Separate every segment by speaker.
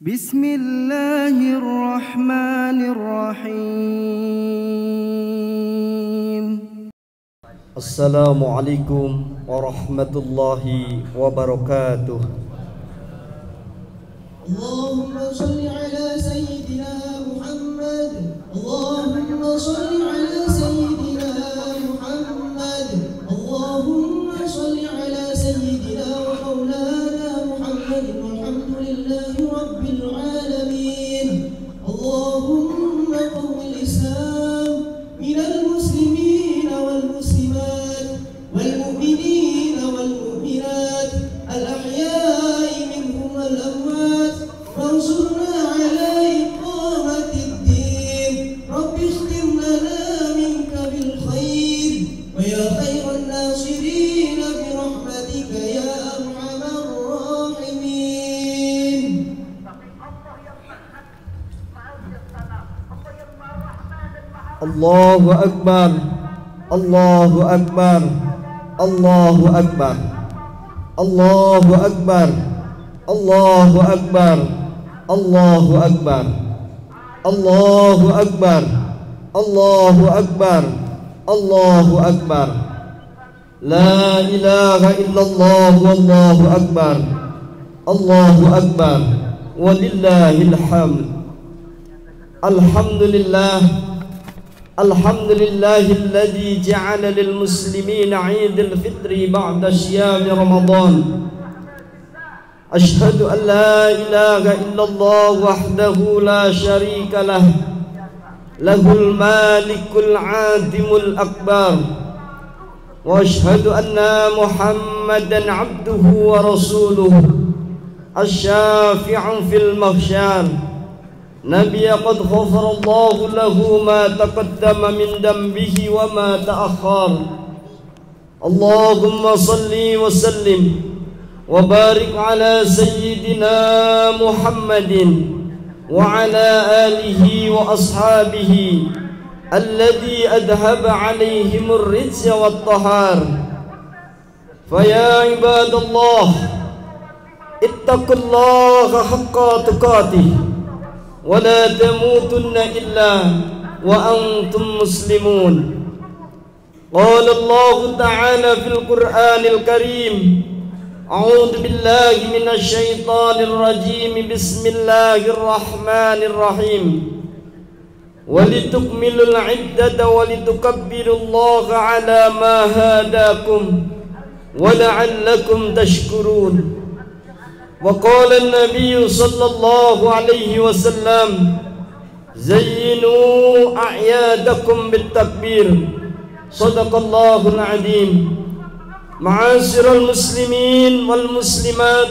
Speaker 1: Bismillahirrahmanirrahim. Assalamualaikum warahmatullahi wabarakatuh.
Speaker 2: Allahumma shalli ala sayyidina Muhammad. Allahumma shalli ala sayyidina Muhammad. Allahumma shalli ala sayyidina wa maulana Muhammad. Walhamdulillahi rabbil alamin. Allahumma qawwil Islam minal muslimin wal muslimat wal mu'minin wal mu'minat al ahya'i minhum wal amwat. وانصرنا على إقامة الدين. رب اختم لنا منك بالخير ويا خير الناصرين برحمتك يا أرحم الراحمين.
Speaker 1: Allahu Akbar, Allahu Akbar, Allahu Akbar, Allahu Akbar, Allahu Akbar, Allahu Akbar, Allahu Akbar, Allahu Akbar, Allahu Akbar. La ilaha illallah wallahu akbar, Allahu Akbar, walillahil hamd. Alhamdulillah, alhamdulillahilladzi ja'ala lil muslimina 'idul fitri ba'da syiyam Ramadan. Ashhadu an la ilaha illallah wahdahu la syarika lah, lahul malikul adimul akbar. Wa ashhadu anna Muhammadan abduhu wa rasuluhu asy-syafi'u fil mahsyar. Nabiyya qad ghafarallahu lahu ma taqaddama min dambihi wa ma ta'akhkhar. Allahumma salli wa sallim وبارك على سيدنا محمد وعلى آله وأصحابه الذي أذهب عليهم الرجس والطهار. فيا عباد الله اتقوا الله حق تقاته ولا تموتن إلا وأنتم مسلمون. قال الله تعالى في القرآن الكريم: أعوذ بالله من الشيطان الرجيم بسم الله الرحمن الرحيم ولتكملوا العدة ولتكبروا الله على ما هداكم ولعلكم تشكرون. وقال النبي صلى الله عليه وسلم: زينوا أعيادكم بالتكبير. صدق الله العظيم. Ma'asyiral muslimin wal muslimat,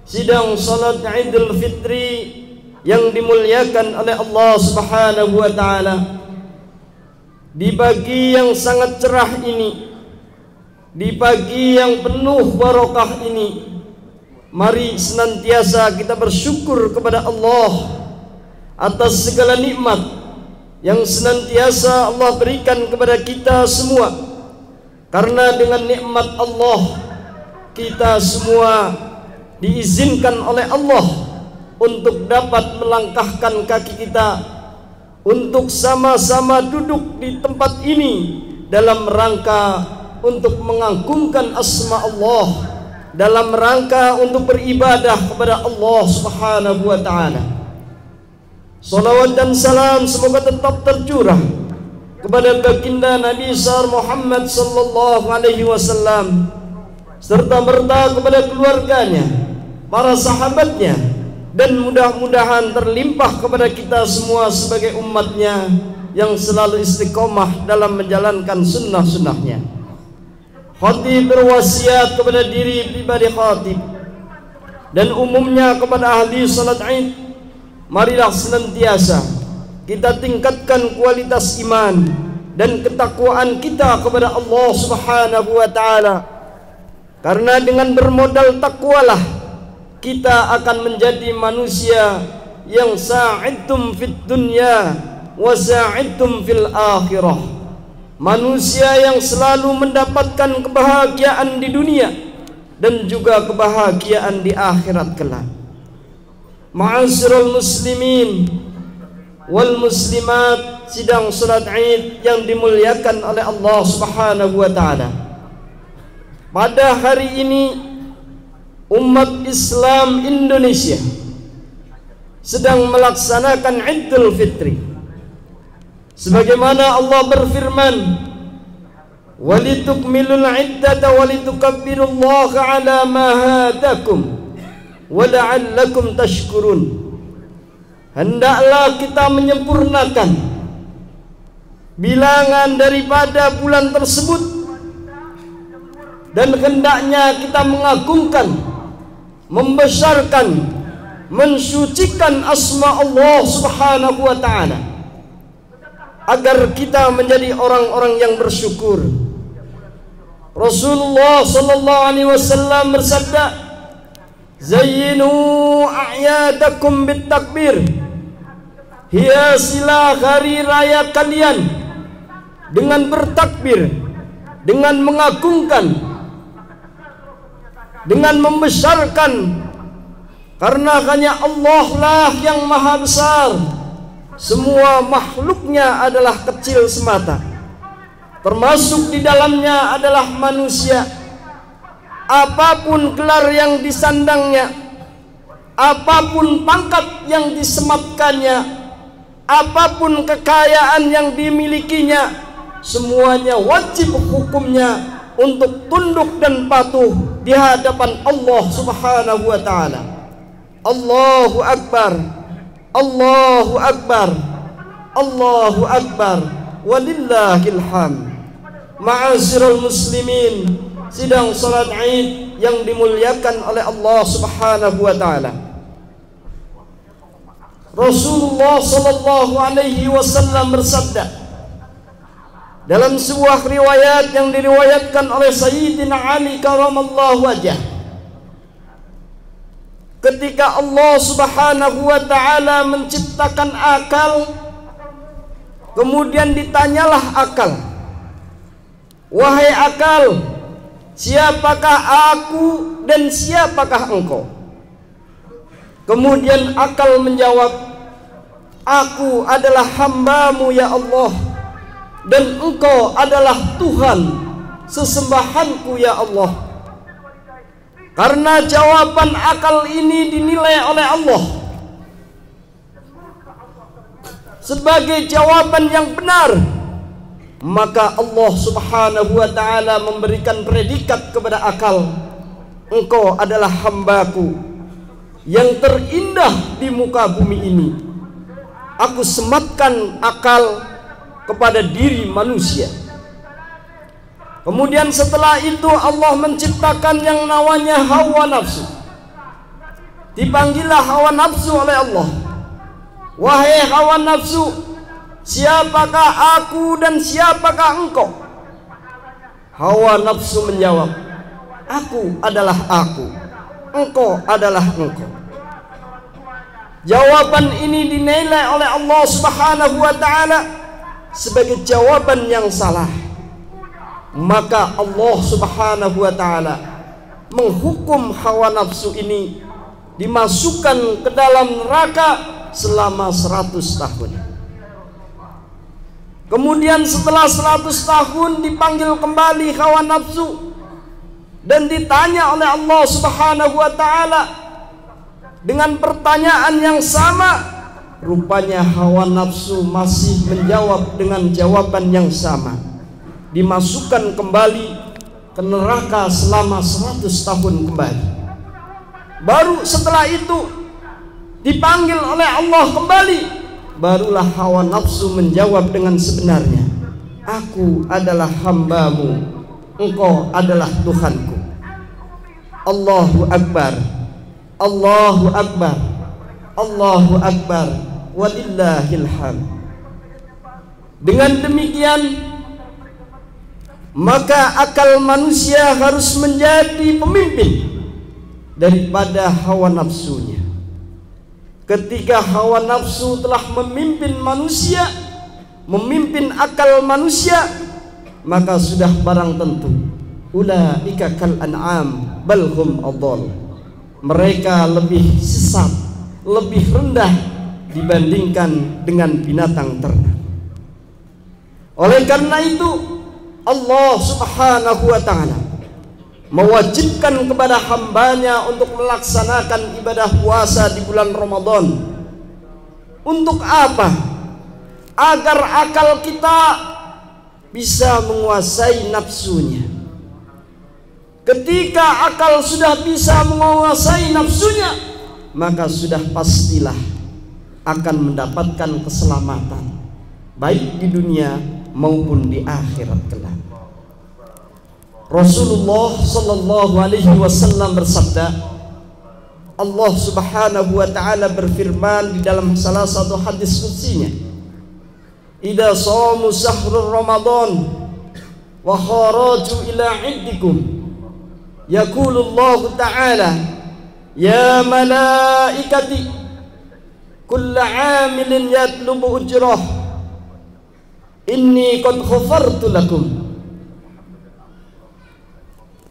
Speaker 1: sidang salat Idul Fitri yang dimuliakan oleh Allah Subhanahu wa taala. Di pagi yang sangat cerah ini, di pagi yang penuh barokah ini, mari senantiasa kita bersyukur kepada Allah atas segala nikmat yang senantiasa Allah berikan kepada kita semua. Karena dengan nikmat Allah, kita semua diizinkan oleh Allah untuk dapat melangkahkan kaki kita untuk sama-sama duduk di tempat ini dalam rangka untuk mengagungkan asma Allah, dalam rangka untuk beribadah kepada Allah Subhanahu wa taala. Salawat dan salam semoga tetap tercurah kepada baginda Nabi besar Muhammad sallallahu alaihi wasallam, serta merta kepada keluarganya, para sahabatnya, dan mudah-mudahan terlimpah kepada kita semua sebagai umatnya yang selalu istiqomah dalam menjalankan sunnah-sunnahnya. Khatib berwasiat kepada diri pribadi khatib dan umumnya kepada ahli salat Id, marilah senantiasa kita tingkatkan kualitas iman dan ketakwaan kita kepada Allah Subhanahu wa taala. Karena dengan bermodal takwalah kita akan menjadi manusia yang sa'idtum fid dunya wa sa'idtum fil akhirah. Manusia yang selalu mendapatkan kebahagiaan di dunia dan juga kebahagiaan di akhirat kelak. Ma'asyiral muslimin wal muslimat, sidang salat Id yang dimuliakan oleh Allah Subhanahu wa taala. Pada hari ini umat Islam Indonesia sedang melaksanakan Idul Fitri. Sebagaimana Allah berfirman, "Walitukmilul iddata walitukabbirullaha ala ma hadakum wa la'allakum tashkurun." Hendaklah kita menyempurnakan bilangan daripada bulan tersebut, dan hendaknya kita mengagungkan, membesarkan, mensucikan asma Allah Subhanahu wa taala, agar kita menjadi orang-orang yang bersyukur. Rasulullah sallallahu alaihi wasallam bersabda, "Zayyinu a'yadakum bitakbir." Hiasilah hari raya kalian dengan bertakbir, dengan mengagungkan, dengan membesarkan, karena hanya Allah lah yang maha besar. Semua makhluknya adalah kecil semata, termasuk di dalamnya adalah manusia. Apapun gelar yang disandangnya, apapun pangkat yang disematkannya, apapun kekayaan yang dimilikinya, semuanya wajib hukumnya untuk tunduk dan patuh di hadapan Allah Subhanahu wa taala. Allahu Akbar, Allahu Akbar, Allahu Akbar, walillahil hamd. Ma'asyiral muslimin, sidang salat Id yang dimuliakan oleh Allah Subhanahu wa taala. Rasulullah sallallahu alaihi wasallam bersabda dalam sebuah riwayat yang diriwayatkan oleh Sayyidina Ali karamallahu wajhah, ketika Allah Subhanahu wa taala menciptakan akal, kemudian ditanyalah akal, "Wahai akal, siapakah aku dan siapakah engkau?" Kemudian akal menjawab, "Aku adalah hamba-Mu ya Allah, dan engkau adalah Tuhan sesembahanku ya Allah." Karena jawaban akal ini dinilai oleh Allah sebagai jawaban yang benar, maka Allah Subhanahu wa ta'ala memberikan predikat kepada akal, "Engkau adalah hambaku yang terindah di muka bumi ini. Aku sematkan akal kepada diri manusia." Kemudian setelah itu Allah menciptakan yang namanya hawa nafsu. Dipanggillah hawa nafsu oleh Allah, "Wahai hawa nafsu, siapakah aku dan siapakah engkau?" Hawa nafsu menjawab, "Aku adalah aku, engkau adalah engkau." Jawaban ini dinilai oleh Allah Subhanahu wa ta'ala sebagai jawaban yang salah. Maka Allah Subhanahu wa ta'ala menghukum hawa nafsu ini dimasukkan ke dalam neraka selama 100 tahun. Kemudian setelah 100 tahun dipanggil kembali hawa nafsu dan ditanya oleh Allah Subhanahu wa ta'ala dengan pertanyaan yang sama. Rupanya hawa nafsu masih menjawab dengan jawaban yang sama. Dimasukkan kembali ke neraka selama 100 tahun kembali. Baru setelah itu dipanggil oleh Allah kembali, barulah hawa nafsu menjawab dengan sebenarnya, "Aku adalah hamba-Mu, engkau adalah Tuhanku." Allahu Akbar, Allahu Akbar, Allahu Akbar, walillahil hamd. Dengan demikian, maka akal manusia harus menjadi pemimpin daripada hawa nafsunya. Ketika hawa nafsu telah memimpin manusia, memimpin akal manusia, maka sudah barang tentu ulaika kal an'am bal hum adall. Mereka lebih sesat, lebih rendah dibandingkan dengan binatang ternak. Oleh karena itu Allah Subhanahu wa ta'ala mewajibkan kepada hambanya untuk melaksanakan ibadah puasa di bulan Ramadan. Untuk apa? Agar akal kita bisa menguasai nafsunya. Ketika akal sudah bisa menguasai nafsunya, maka sudah pastilah akan mendapatkan keselamatan, baik di dunia maupun di akhirat kelak. Rasulullah sallallahu alaihi wasallam bersabda, Allah Subhanahu wa ta'ala berfirman di dalam salah satu hadis qudsinya, "Idza shamu syahrul Ramadan wa kharaju ila iddikum yaqulu Allah ta'ala ya malaikati kullu 'amilin yatlubu ujrah inni qad ghafartu lakum."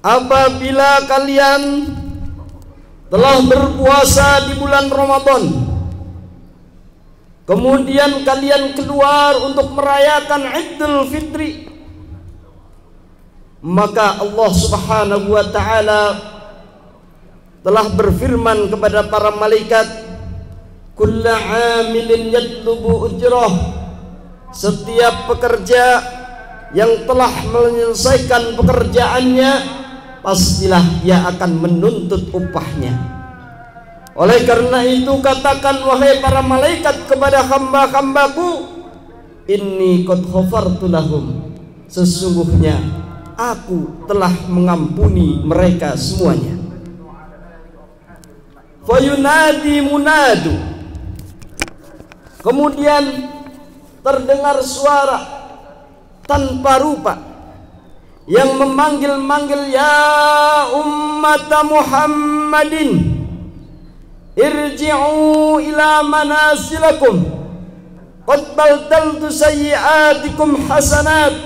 Speaker 1: Apabila kalian telah berpuasa di bulan Ramadan, kemudian kalian keluar untuk merayakan Idul Fitri, maka Allah Subhanahu wa ta'ala telah berfirman kepada para malaikat, kullu 'amilin yatlubu ujrah, setiap pekerja yang telah menyelesaikan pekerjaannya pastilah dia akan menuntut upahnya. Oleh karena itu katakan wahai para malaikat kepada hamba-hambaku, inni qad ghafartu lahum, sesungguhnya aku telah mengampuni mereka semuanya. Fayunadi munadu, kemudian terdengar suara tanpa rupa yang memanggil-manggil, ya ummat Muhammadin irji'u ila manasilakum qad badaltu sayyi'atikum hasanat.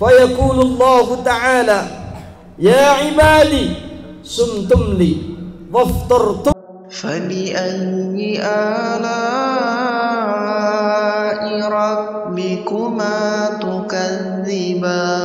Speaker 1: Fayaqulu Allah ta'ala ya ibadi sumtum li waftartum
Speaker 2: فبأي آلاء ربكما تكذبان